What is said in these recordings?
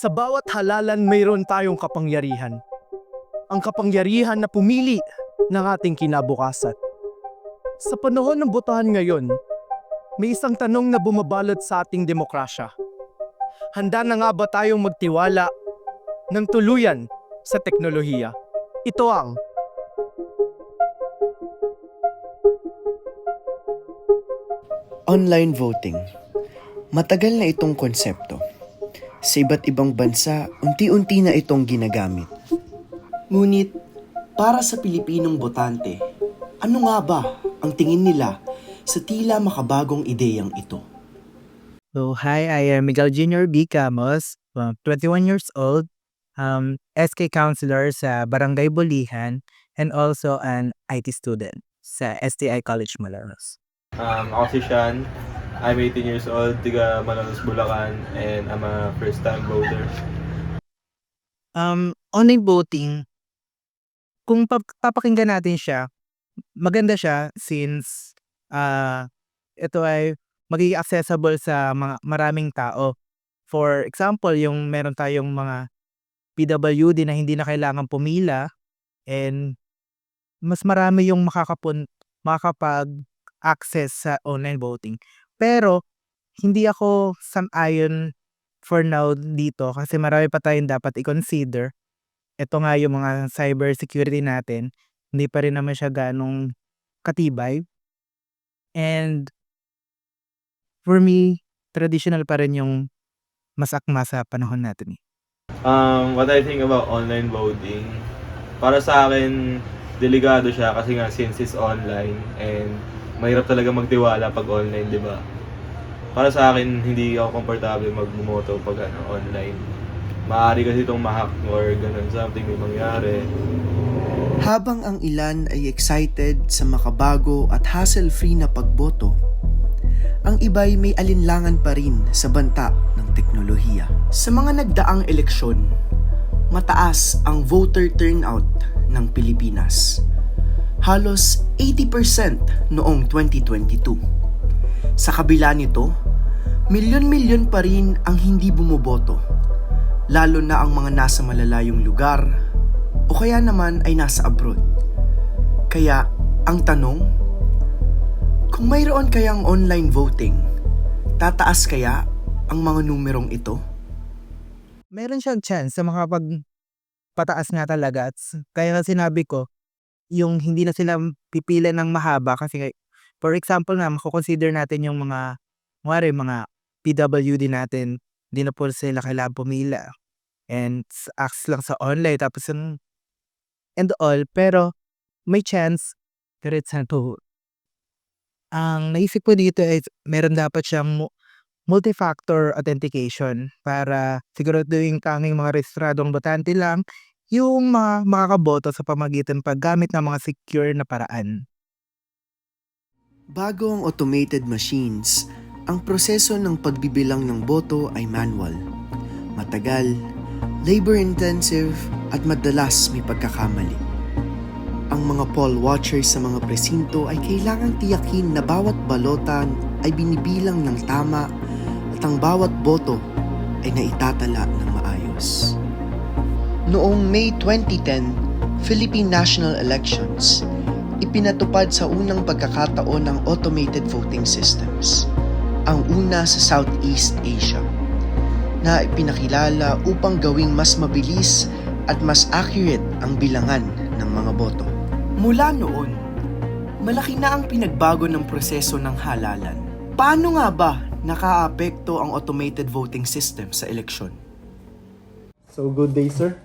Sa bawat halalan mayroon tayong kapangyarihan. Ang kapangyarihan na pumili ng ating kinabukasan. Sa panahon ng botohan ngayon, may isang tanong na bumabalot sa ating demokrasya. Handa na nga ba tayong magtiwala ng tuluyan sa teknolohiya? Ito ang Online voting. Matagal na itong konsepto. Sa iba't ibang bansa, unti-unti na itong ginagamit. Ngunit, para sa Pilipinong botante, ano nga ba ang tingin nila sa tila makabagong ideyang ito? So, hi, I am Miguel Jr. B. Camos, 21 years old, SK counselor sa Barangay Bulihan, and also an IT student sa STI College Malaros. Ako si Sean. I'm 18 years old, tiga Malolos, Bulacan, and I'm a first-time voter. Online voting, kung papakinggan natin siya, maganda siya since ito ay magiging accessible sa mga maraming tao. For example, yung meron tayong mga PWD na hindi na kailangan pumila and mas marami yung makakapag-access sa online voting. Pero hindi ako sang-ayon for now dito kasi marami pa tayong dapat i-consider. Ito nga yung mga cyber security natin, hindi pa rin naman siya ganong katibay. And for me, traditional pa rin yung mas akma sa panahon natin. What I think about online voting, para sa akin, delikado siya kasi nga since it's online and mahirap talaga magtiwala pag online, di ba? Para sa akin, hindi ako komportable magbumoto pag online. Maaari kasi itong ma-hack or ganun, something may mangyari. Habang ang ilan ay excited sa makabago at hassle-free na pagboto, ang iba'y may alinlangan pa rin sa banta ng teknolohiya. Sa mga nagdaang eleksyon, mataas ang voter turnout ng Pilipinas. Halos 80% noong 2022. Sa kabila nito, milyon-milyon pa rin ang hindi bumoboto, lalo na ang mga nasa malalayong lugar o kaya naman ay nasa abroad. Kaya, ang tanong, kung mayroon kayang online voting, tataas kaya ang mga numerong ito? Meron siyang chance sa makapagpataas nga talaga. At kaya sinabi ko, yung hindi na sila pipila ng mahaba kasi for example na mako-consider natin yung mga PWD natin, hindi na po sila kailangan pumila and access lang sa online tapos and all, pero may chance diretso na to. Ang naisip ko dito is meron dapat siyang multi-factor authentication para siguraduhin tanging mga rehistradong botante lang yung mga makakaboto sa pamagitan paggamit ng mga secure na paraan. Bago ang automated machines, ang proseso ng pagbibilang ng boto ay manual. Matagal, labor-intensive at madalas may pagkakamali. Ang mga poll watchers sa mga presinto ay kailangang tiyakin na bawat balota ay binibilang ng tama at ang bawat boto ay naitatala ng maayos. Noong May 2010, Philippine National Elections, ipinatupad sa unang pagkakataon ng automated voting systems, ang una sa Southeast Asia, na ipinakilala upang gawing mas mabilis at mas accurate ang bilangan ng mga boto. Mula noon, malaki na ang pinagbago ng proseso ng halalan. Paano nga ba nakaapekto ang automated voting system sa eleksyon? So, good day, sir.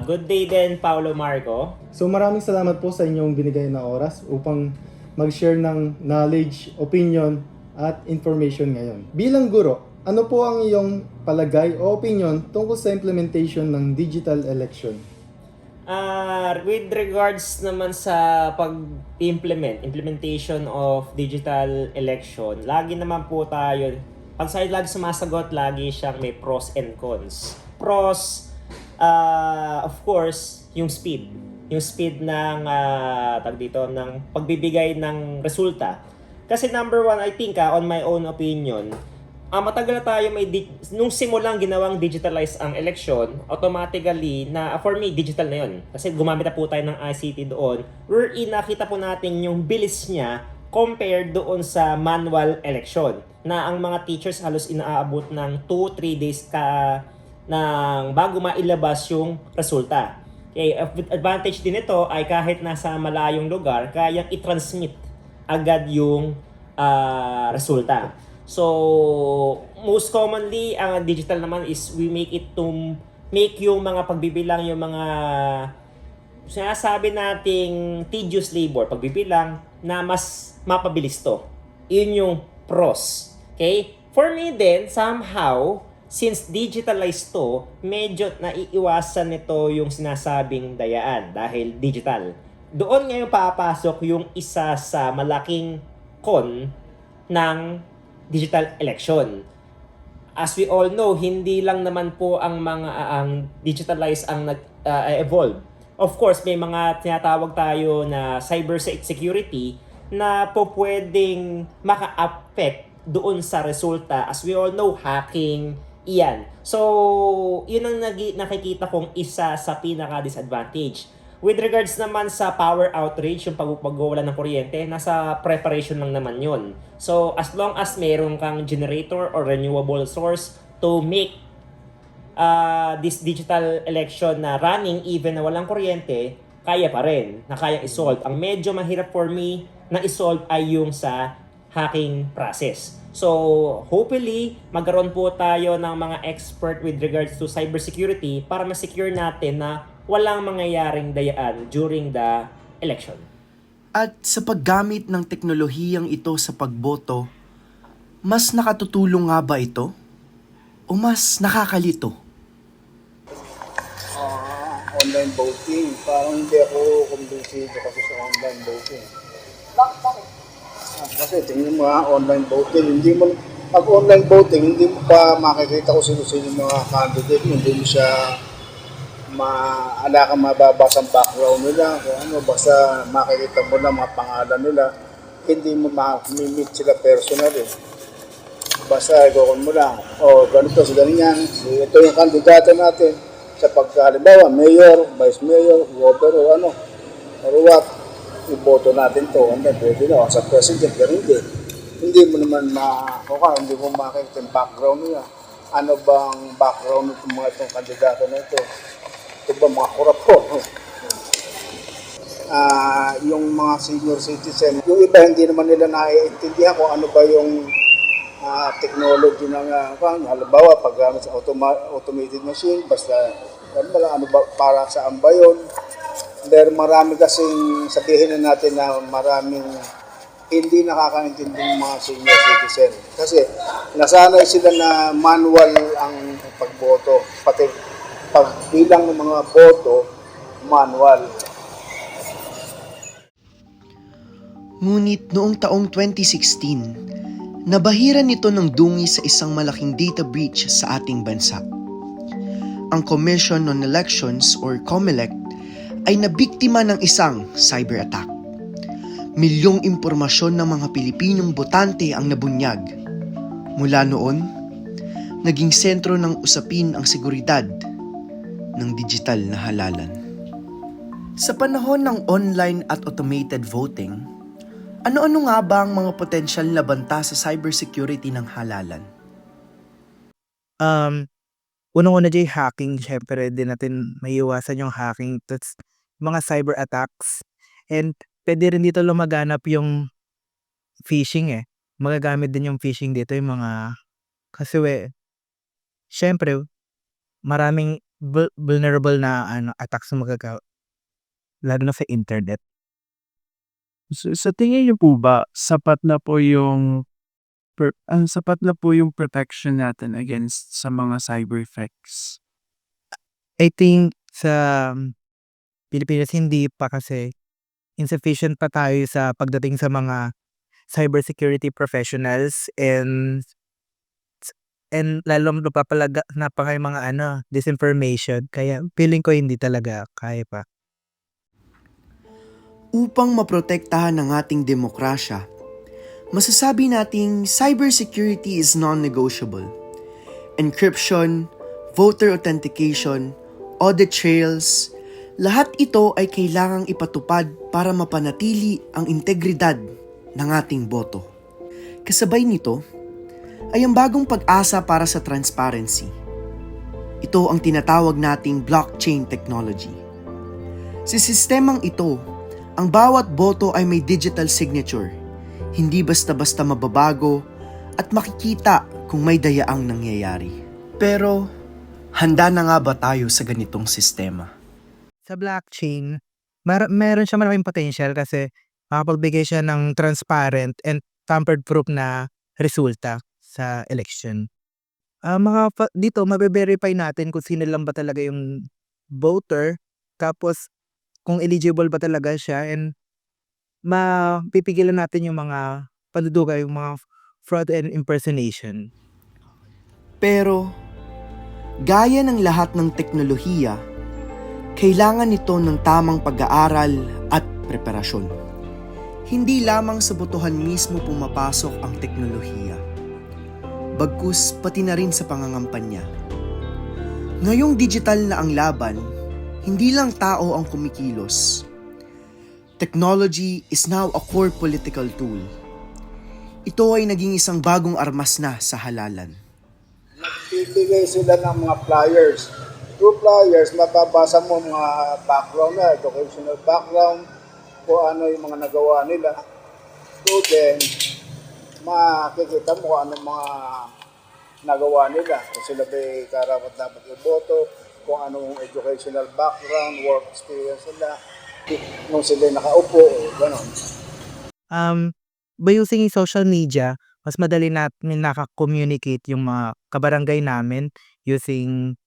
Good day din, Paolo Marco. So, maraming salamat po sa inyong binigay na oras upang mag-share ng knowledge, opinion, at information ngayon. Bilang guro, ano po ang iyong palagay o opinion tungkol sa implementation ng digital election? With regards naman sa implementation of digital election, lagi naman po tayo, pag tayo lagi sumasagot, lagi siyang may pros and cons. Pros, of course, yung speed. Yung speed ng ng pagbibigay ng resulta. Kasi number one, I think on my own opinion, matagal na tayo nung simulang ginawang digitalize ang election, automatically na for me digital na 'yon. Kasi gumamit na po tayo ng ICT doon. Wherein nakita po natin yung bilis niya compared doon sa manual election na ang mga teachers halos inaabot ng 2-3 days bago mailabas yung resulta. Okay, advantage din ito ay kahit nasa malayong lugar, kayang i-transmit agad yung resulta. So, most commonly, ang digital naman is we make it to make yung mga pagbibilang, yung mga sinasabi nating tedious labor, pagbibilang, na mas mapabilis to. Yun yung pros. Okay? For me din, somehow, since digitalized to, medyo naiiwasan nito yung sinasabing dayaan dahil digital. Doon ngayon papasok yung isa sa malaking con ng digital election. As we all know, hindi lang naman po ang digitalized ang evolve. Of course, may mga tinatawag tayo na cyber security na po pwedeng maka-affect doon sa resulta. As we all know, hacking, iyan. So, yun ang nakikita kong isa sa pinaka-disadvantage. With regards naman sa power outage, yung pagwawala ng kuryente, nasa preparation lang naman yun. So, as long as meron kang generator or renewable source to make this digital election na running even na walang kuryente, kaya pa rin, na kayang isolve. Ang medyo mahirap for me na isolve ay yung sa hacking process. So, hopefully, magkaroon po tayo ng mga expert with regards to cybersecurity para ma-secure natin na walang mangyayaring dayaan during the election. At sa paggamit ng teknolohiyang ito sa pagboto, mas nakatutulong nga ba ito? O mas nakakalito? Online voting. Parang hindi ako kumbinsido kasi sa online voting. Bakit? Kasi tingnan mo online voting. Pag online voting, hindi mo pa makikita kung sino-sino yung mga candidate. Hindi mo siya ala kang mababasa ang background nila. Kung ano, basta makikita mo lang mga pangalan nila. Hindi mo ma-meet sila personal eh. Basta gawin mo lang, ganito, ganyan. Ito yung kandidato natin sa halimbawa, mayor, vice mayor, governor, or what, iboto natin to. Pwede na, sa president, pero hindi mo naman hindi mo makikita yung background nila. Ano bang background ng mga itong kandidato na ito? Ito ba mga korupto? Yung mga senior citizen, yung iba hindi naman nila naiintindihan kung ano ba yung technology ng halimbawa paggamit sa automated machine, basta ano ba, para saan ba yun? Pero marami kasing sabihin na natin na maraming hindi nakakaintinding mga senior citizen. Kasi nasanay sila na manual ang pagboto, pati pagbilang ng mga boto, manual. Ngunit noong taong 2016, nabahiran nito ng dungis sa isang malaking data breach sa ating bansa. Ang Commission on Elections or COMELEC ay nabiktima ng isang cyber attack. Milyong impormasyon ng mga Pilipinong botante ang nabunyag. Mula noon, naging sentro ng usapin ang seguridad ng digital na halalan. Sa panahon ng online at automated voting, ano-ano nga ba ang mga potensyal na banta sa cybersecurity ng halalan? Unang-una dyan, hacking. Syempre, din natin maiiwasan yung hacking. That's mga cyber attacks. And pwede rin dito lumaganap yung phishing eh. Magagamit din yung phishing dito yung mga... Kasi syempre, maraming vulnerable na attacks na magagawa. Lalo na sa internet. Sa tingin niyo po ba, sapat na po yung protection natin against sa mga cyber effects? I think sa Pilipinas hindi pa kasi insufficient pa tayo sa pagdating sa mga cybersecurity professionals and lalo na pa kayo mga disinformation. Kaya feeling ko hindi talaga kaya pa. Upang maprotektahan ang ating demokrasya, Masasabi nating cybersecurity is non-negotiable. Encryption, voter authentication, audit trails, lahat ito ay kailangang ipatupad para mapanatili ang integridad ng ating boto. Kasabay nito ay ang bagong pag-asa para sa transparency. Ito ang tinatawag nating blockchain technology. Sa sistemang ito, ang bawat boto ay may digital signature, hindi basta-basta mababago at makikita kung may dayaang nangyayari. Pero, handa na nga ba tayo sa ganitong sistema? Sa blockchain, meron siya malaking potential kasi makapagbigay siya ng transparent and tampered-proof na resulta sa election. Dito, mabe-verify natin kung sino lang ba talaga yung voter, tapos kung eligible ba talaga siya, and mapipigilan natin yung mga panduduga, yung mga fraud and impersonation. Pero, gaya ng lahat ng teknolohiya, kailangan nito ng tamang pag-aaral at preparasyon. Hindi lamang sa botohan mismo pumapasok ang teknolohiya, bagkus pati na rin sa pangangampanya. Ngayong digital na ang laban, hindi lang tao ang kumikilos. Technology is now a core political tool. Ito ay naging isang bagong armas na sa halalan. Nagbibigay sila ng mga flyers. Through flyers, mababasa mo mga background na, educational background, kung ano yung mga nagawa nila. So then, makikita mo kung anong mga nagawa nila. Kung sila ba'y karapat-dapat iboto, kung anong educational background, work experience nila, nung sila nakaupo, gano'n. By using social media, mas madali natin naka-communicate yung mga kabarangay namin using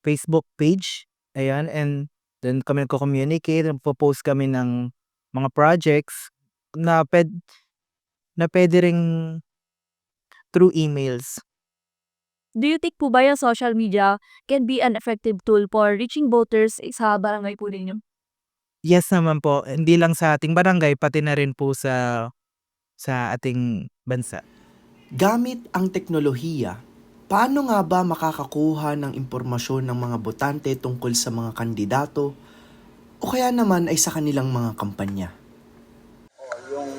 Facebook page. Ayan, and then kami nagko-communicate, nagpo-post kami ng mga projects na pwede ring through emails. Do you think po ba yung social media can be an effective tool for reaching voters sa barangay po ninyo? Yes naman po, hindi lang sa ating barangay, pati na rin po sa ating bansa. Gamit ang teknolohiya, paano nga ba makakakuha ng impormasyon ng mga botante tungkol sa mga kandidato o kaya naman ay sa kanilang mga kampanya? Yung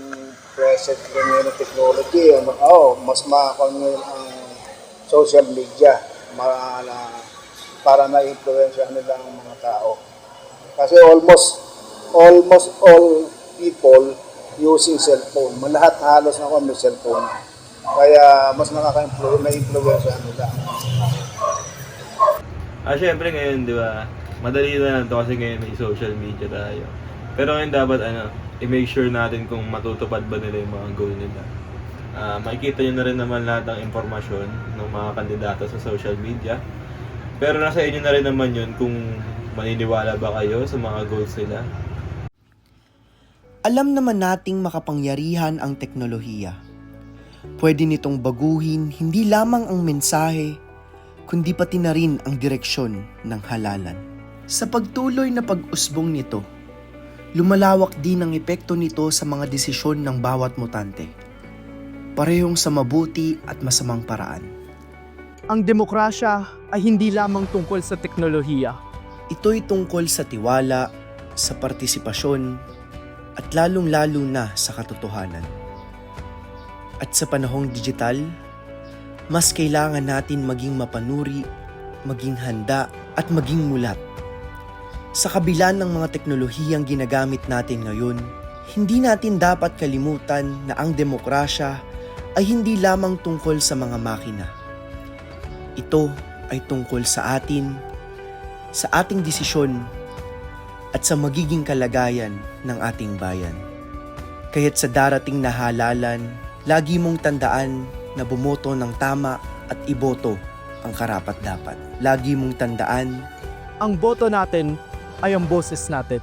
present ngayon ng technology, mas makakon ang social media para na-influensya nila ang mga tao. Kasi almost all people using cellphone. Lahat halos na may cellphone. Kaya mas na-influensya nila. Syempre ngayon, di ba, madali na lang to kasi ngayon may social media tayo. Pero ngayon dapat i-make sure natin kung matutupad ba nila yung mga goal nila. Makikita nyo na rin naman lahat ng impormasyon ng mga kandidato sa social media. Pero nasa inyo na rin naman yun kung maniniwala ba kayo sa mga goals nila. Alam naman nating makapangyarihan ang teknolohiya. Pwede nitong baguhin hindi lamang ang mensahe, kundi pati na rin ang direksyon ng halalan. Sa pagtuloy na pag-usbong nito, lumalawak din ang epekto nito sa mga desisyon ng bawat mutante, parehong sa mabuti at masamang paraan. Ang demokrasya ay hindi lamang tungkol sa teknolohiya. Ito'y tungkol sa tiwala, sa partisipasyon, at lalong-lalo na sa katotohanan. At sa panahong digital, mas kailangan natin maging mapanuri, maging handa, at maging mulat. Sa kabila ng mga teknolohiyang ginagamit natin ngayon, hindi natin dapat kalimutan na ang demokrasya ay hindi lamang tungkol sa mga makina. Ito ay tungkol sa atin, sa ating desisyon, at sa magiging kalagayan ng ating bayan. Kaya't sa darating na halalan, lagi mong tandaan na bumoto ng tama at iboto ang karapat-dapat. Lagi mong tandaan, Ang boto natin ay ang boses natin.